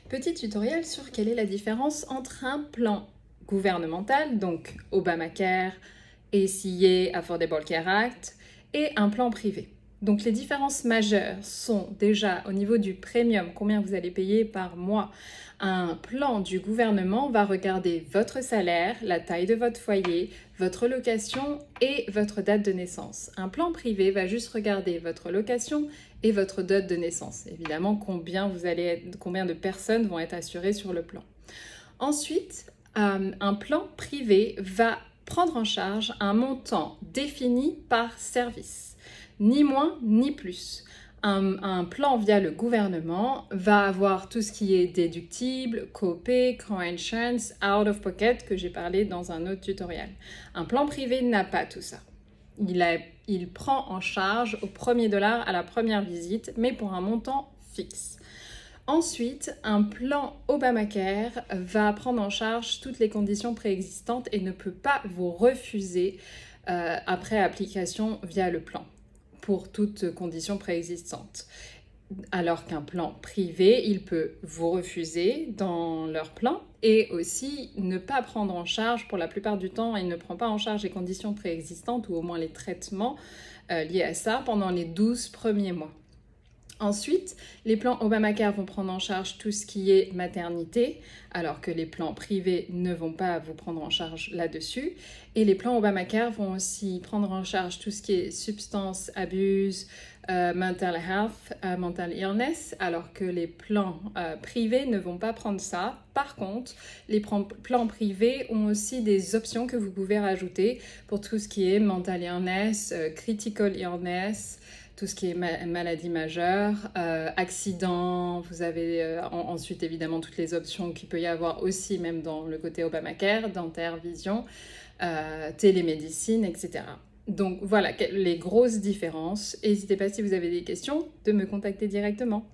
Petit tutoriel sur quelle est la différence entre un plan gouvernemental, donc Obamacare, ACA, Affordable Care Act, et un plan privé. Donc les différences majeures sont déjà au niveau du premium, combien vous allez payer par mois. Un plan du gouvernement va regarder votre salaire, la taille de votre foyer, votre location et votre date de naissance. Un plan privé va juste regarder votre location et votre date de naissance. Évidemment, combien de personnes vont être assurées sur le plan. Ensuite, un plan privé va prendre en charge un montant défini par service, ni moins ni plus. Un plan via le gouvernement va avoir tout ce qui est déductible, copay, co-insurance, out of pocket que j'ai parlé dans un autre tutoriel. Un plan privé n'a pas tout ça. Il prend en charge au premier dollar à la première visite, mais pour un montant fixe. Ensuite, un plan Obamacare va prendre en charge toutes les conditions préexistantes et ne peut pas vous refuser après application via le plan pour toute condition préexistante. Alors qu'un plan privé, il peut vous refuser dans leur plan et aussi ne pas prendre en charge, pour la plupart du temps, il ne prend pas en charge les conditions préexistantes ou au moins les traitements liés à ça pendant les 12 premiers mois. Ensuite, les plans Obamacare vont prendre en charge tout ce qui est maternité, alors que les plans privés ne vont pas vous prendre en charge là-dessus. Et les plans Obamacare vont aussi prendre en charge tout ce qui est substance abuse, mental health, mental illness, alors que les plans privés ne vont pas prendre ça. Par contre, les plans privés ont aussi des options que vous pouvez rajouter pour tout ce qui est mental illness, critical illness, tout ce qui est maladie majeure, accident, vous avez ensuite évidemment toutes les options qu'il peut y avoir aussi même dans le côté Obamacare, dentaire, vision, télémédecine, etc. Donc voilà les grosses différences. N'hésitez pas si vous avez des questions de me contacter directement.